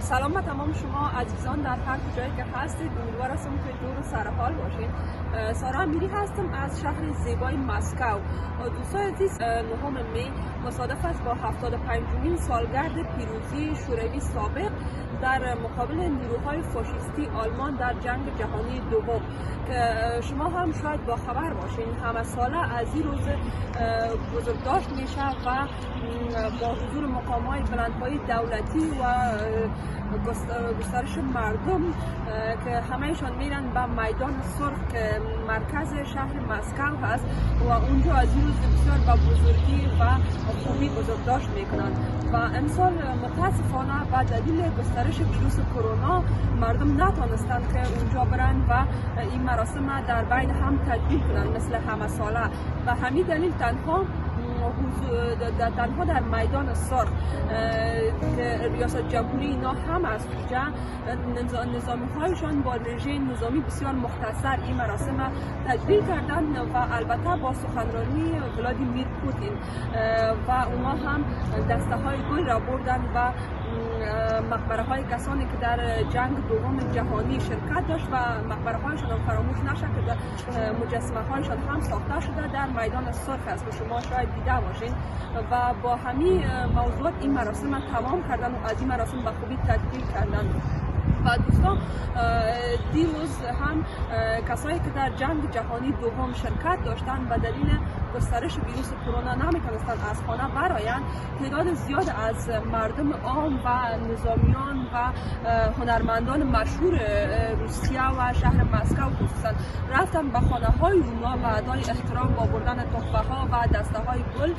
سلام به تمام شما عزیزان در هر جایی که هستید. امیدوار هستم که دور و سرحال باشید. سارا امیری هستم از شهر زیبای مسکو. دوستان عزیز، 9 می مصادف است با 75مین سالگرد پیروزی شوروی سابق در مقابل نیروهای فاشیستی آلمان در جنگ جهانی دوم که شما هم شاید با خبر باشین همه ساله از این روز بزرگداشت میشه و با حضور مقام‌های بلندپایه دولتی و گسترش مردم که همهشان میرن به میدان سرخ که مرکز شهر مسکو هست و اونجا از این روز بسیار با بزرگی و خوبی بزرگداشت میکنن و امسال متاسفانه به دلیل گسترش ویروس کرونا مردم نتونستند که اونجا برن و این مراسم در بین هم تدبیر کنن مثل همه ساله و همین دلیل تنها در میدان سرخ که ریاست جمهوری اینا هم از اونجا نظامی هایشان با رژیم نظامی بسیار مختصر این مراسم تجلیل کردن و البته با سخنرانی ولادیمیر پوتین و اونا هم دسته های گل را بردن و مقبره های کسانی که در جنگ دوم جهانی شرکت داشت و مقبره هایشان هم فراموش نشه که مجسمه هایشان هم ساخته شده در میدان سرخ است و شما شاید دیده باشین و با همین موضوعات این مراسم تمام کردن و از این مراسم به خوبی تدبیر کردن. و دوستان دیروز هم کسایی که در جنگ جهانی دوم شرکت داشتن و دلیل گسترش ویروس کرونا نمیتونستن از خانه برآیند، تعداد زیاد از مردم عام و نظامیان و هنرمندان مشهور روسیه و شهر مسکو خصوصا رفتن به خانه های اونا و ادای احترام با بردن تحفه ها و دسته های گل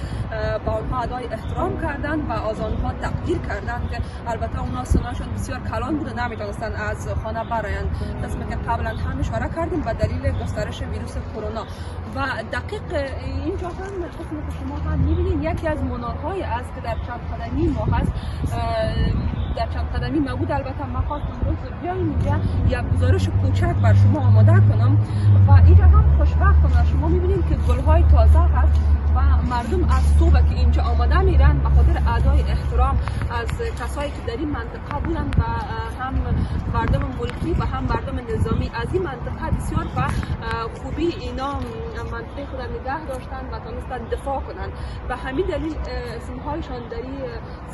با اونها ادای احترام کردن و از آنها تقدیر کردن که البته اونا سنشون بسیار کلان بود و نمیتونستن از خانه برآیند. قسمی که قبلا هم اشاره کردیم به دلیل گسترش ویروس کرونا و دقیق اینجا هم قسمی که شما هم میبینید یکی از منارهای است که در چند قدمی ما هست. در چند قدمی ما بود. البته من خواستم امروز بیایم اینجا یک گزارش کوچک بر شما آماده کنم و اینجا هم خوشبختانه شما میبینید که گلهای تازه هست و مردم از صبح که اینجا آماده میرن به خاطر ادای احترام از کسایی که در این منطقه بودن و هم مردم ملکی و هم مردم نظامی از این منطقه بسیار و خوبی اینا منطقه خود نگه داشتن و تونستن دفاع کنن و همین دلیل اسمهایشان در این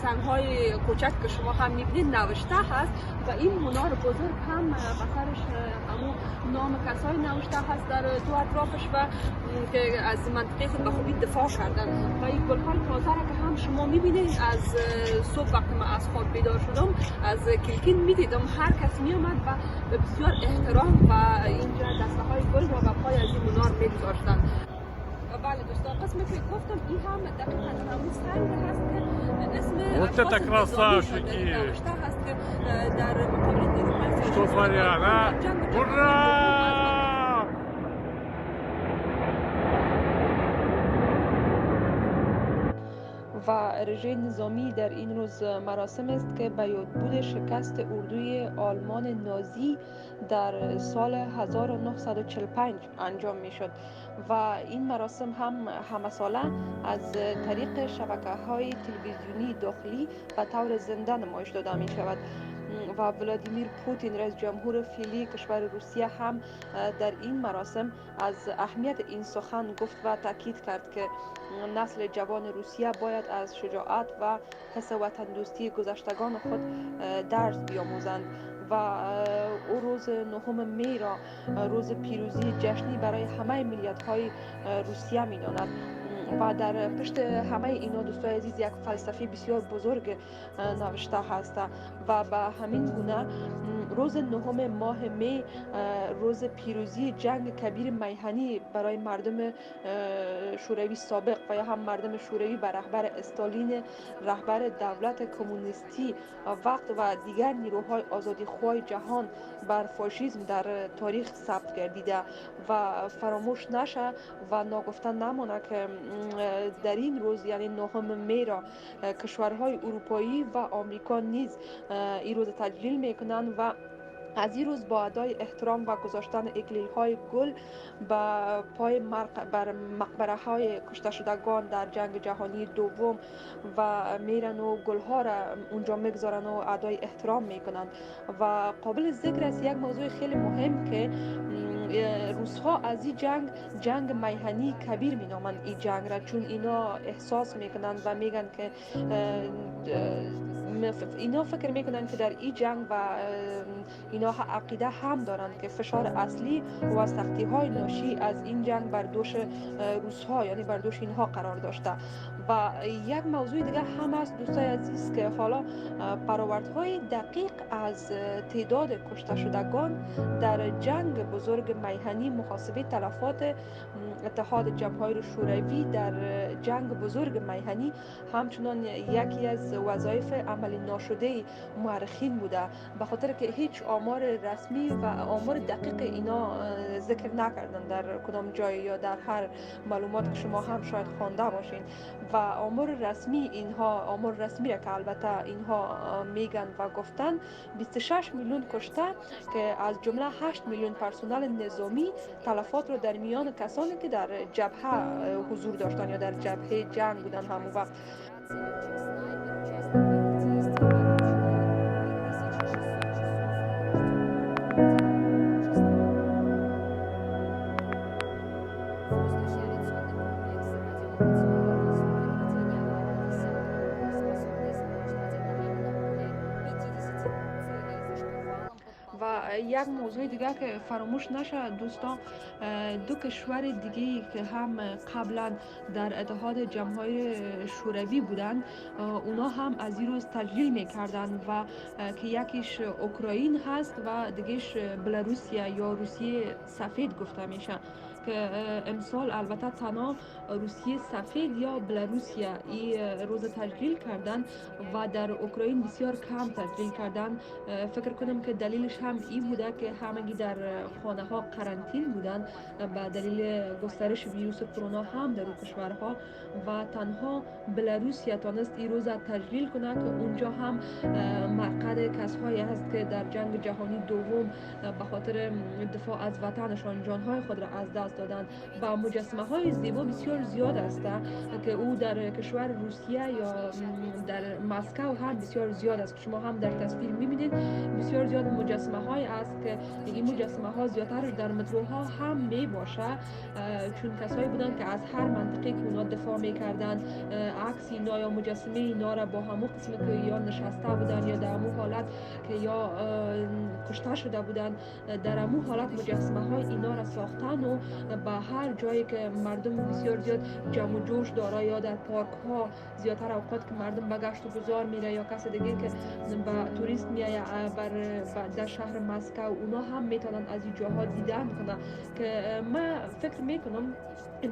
سنگ‌های کوچک که شما هم میبینید نوشته هست و این منار بزرگ هم بسرش همون نام کسایی نوشته هست در دو اطرافش و که از منطقه خود به خوبی دفاع کردن و این گل‌های تازه را که هم شما میبینید از صبح وقتی من از خواب بیدار شدم از کلکین میدیدم هر کس میامد و به بسیار احترام و اینجا دسته های گل را به پای از این منار میگذاشتن. بله دوستان، قسمی که گفتم این هم دقیقاً همون سنگ هست که اسم вот это красавчики! نوشته هست که در مقابل نیروهای Что творят, а? Ура! و رژیم نظامی در این روز مراسم است که به یادبود شکست اردوی آلمان نازی در سال 1945 انجام می شد و این مراسم هم همه ساله از طریق شبکه‌های تلویزیونی داخلی به طور زنده نمایش داده می شود و ولادیمیر پوتین رئیس جمهور فعلی کشور روسیه هم در این مراسم از اهمیت این سخن گفت و تاکید کرد که نسل جوان روسیه باید از شجاعت و حس وطن‌دوستی گذشتگان خود درس بیاموزند و او روز 9 می را روز پیروزی جشنی برای همه ملیت‌های روسیه می‌داند و در پشت همه اینا دوستان عزیز یک فلسفه بسیار بزرگ نوشته هست و به همین گونه روز 9 ماه می روز پیروزی جنگ کبیر میهنی برای مردم شوروی سابق و یا هم مردم شوروی به رهبر استالین رهبر دولت کمونیستی وقت و دیگر نیروهای آزادیخواه جهان بر فاشیسم در تاریخ ثبت گردیده و فراموش نشه و ناگفته نمانه که در این روز یعنی 9 می را کشورهای اروپایی و آمریکا نیز این روز تجلیل میکنند و از این روز با ادای احترام و گذاشتن اکلیل های گل به پای بر مقبره های کشته شدگان در جنگ جهانی دوم و میرن و گل ها را اونجا میگذارن و ادای احترام میکنن. و قابل ذکر است یک موضوع خیلی مهم که روس‌ها از این جنگ میهنی کبیر مینامند این جنگ را، چون اینا احساس میکنند و میگن که اینا فکر میکنن که در این جنگ و اینا عقیده هم دارند که فشار اصلی و سختی های ناشی از این جنگ بر دوش روس ها یعنی بر دوش اینها قرار داشته. و یک موضوع دیگه هم است دوستای عزیز که حالا برآوردهای دقیق از تعداد کشته شدگان در جنگ بزرگ میهنی محاسبه تلفات اتحاد جماهیر شوروی در جنگ بزرگ میهنی همچنان یکی از وظایف عملی ناشده مورخین بوده، به خاطر که هیچ آمار رسمی و آمار دقیق اینا ذکر نکردن در کدام جای یا در هر معلومات که شما هم شاید خوانده باشین. و آمار رسمی را که البته اینها میگن و گفتن 26 میلیون کشته که از جمله 8 میلیون پرسنل نظامی تلفات رو در میان کسانی که در جبهه حضور داشتن یا در جبهه جنگ بودن همون وقت. و یک موضوع دیگه که فراموش نشه دوستان، دو کشور دیگه که هم قبلا در اتحاد جماهیر شوروی بودن اونا هم از این روز تجلیل میکردن و که یکیش اوکراین هست و دیگهش بلاروسیه یا روسیه سفید گفته میشه که امسال البته تنها روسیه سفید یا بلاروسیه این روز تجلیل کردن و در اوکراین بسیار کم تجلیل کردن. فکر کنم که دلیلش هم این بوده که همگی در خانه ها قرنطین بودن به دلیل گسترش ویروس کرونا هم در اون کشورها و تنها بلاروسیه تانست این روز تجلیل کنه که اونجا هم مقعد کسایی هست که در جنگ جهانی دوم به خاطر دفاع از وطنشان جانهای خود را از دست دادن. با مجسمه های زیبا بسیار زیاد است که او در کشور روسیه یا در مسکو هم بسیار زیاد است. شما هم در تصویر میبینید بسیار زیاد مجسمه های است که این مجسمه ها زیادتر در متروها هم می باشه، چون کسایی بودن که از هر منطقه که اونا دفاع میکردن عکس اینا یا مجسمه اینا را با همون قسم که یا نشسته بودن یا در همون حالت که یا کشته شده بودن در همون حالت مجسمه های اینا را ساختن و به هر جایی که مردم بسیار زیاد جمع و جوش داره یا در پارک ها زیادتر اوقات که مردم به گشت و گذار میره یا کس دیگه که به توریست میایه در شهر مسکو اونا هم میتونن از این جاها دیدن کنن که من فکر میکنم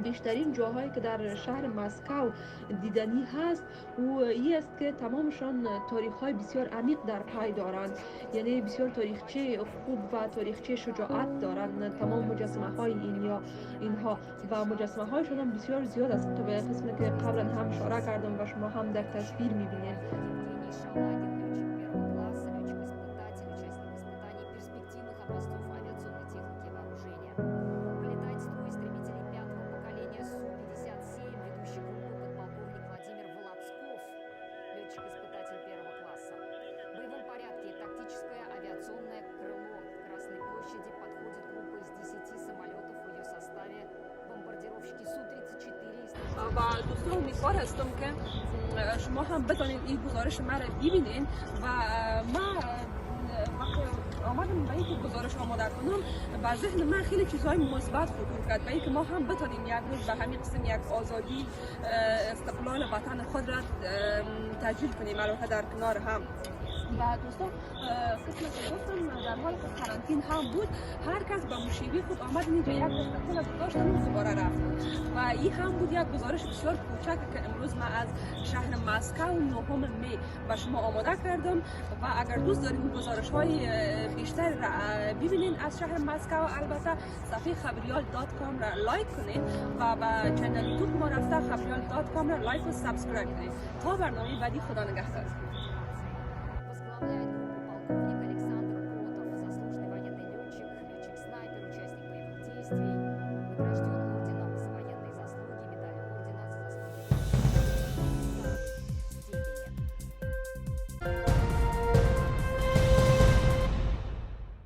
بیشترین جاهایی که در شهر مسکو دیدنی هست و این است که تمامشان تاریخ‌های بسیار عمیق در پای دارند، یعنی بسیار تاریخچه خوب و تاریخچه شجاعت دارند تمام مجسمه‌های اینها و مجسمه‌هایشان هم بسیار زیاد است تا به قسمی که قبلا هم اشاره کردم و شما هم در تصویر می‌بینید. و دوستان امیدوار هستم که شما هم بتونید این گزارش ما را ببینید و ما وقتی آمدم به اینکه گزارش آماده کنم به ذهن من خیلی چیزهای مثبت خطور کرد به اینکه ما هم بتونیم یک روز به همین قسم یک آزادی استقلال وطن خود را تجلیل کنیم البته در کنار هم. و دوستان قسمت که گفتم در حال که قرنطین هم بود هر کس به مشیبی خود آمد اینجا یک استقلال داشتن و دوباره رفت و این هم بود یک گزارش بسیار کوچک که امروز من از شهر مسکو 9 می به شما آماده کردم و اگر دوست دارید گزارش های بیشتر را ببینید از شهر مسکو البته صفحه خبریال.com را لایک کنید و به چنل یوتیوب ما رفته خبریال.com را لایک و سابسکرایب کنید. تا برنامه بعدی خدا نگهدار.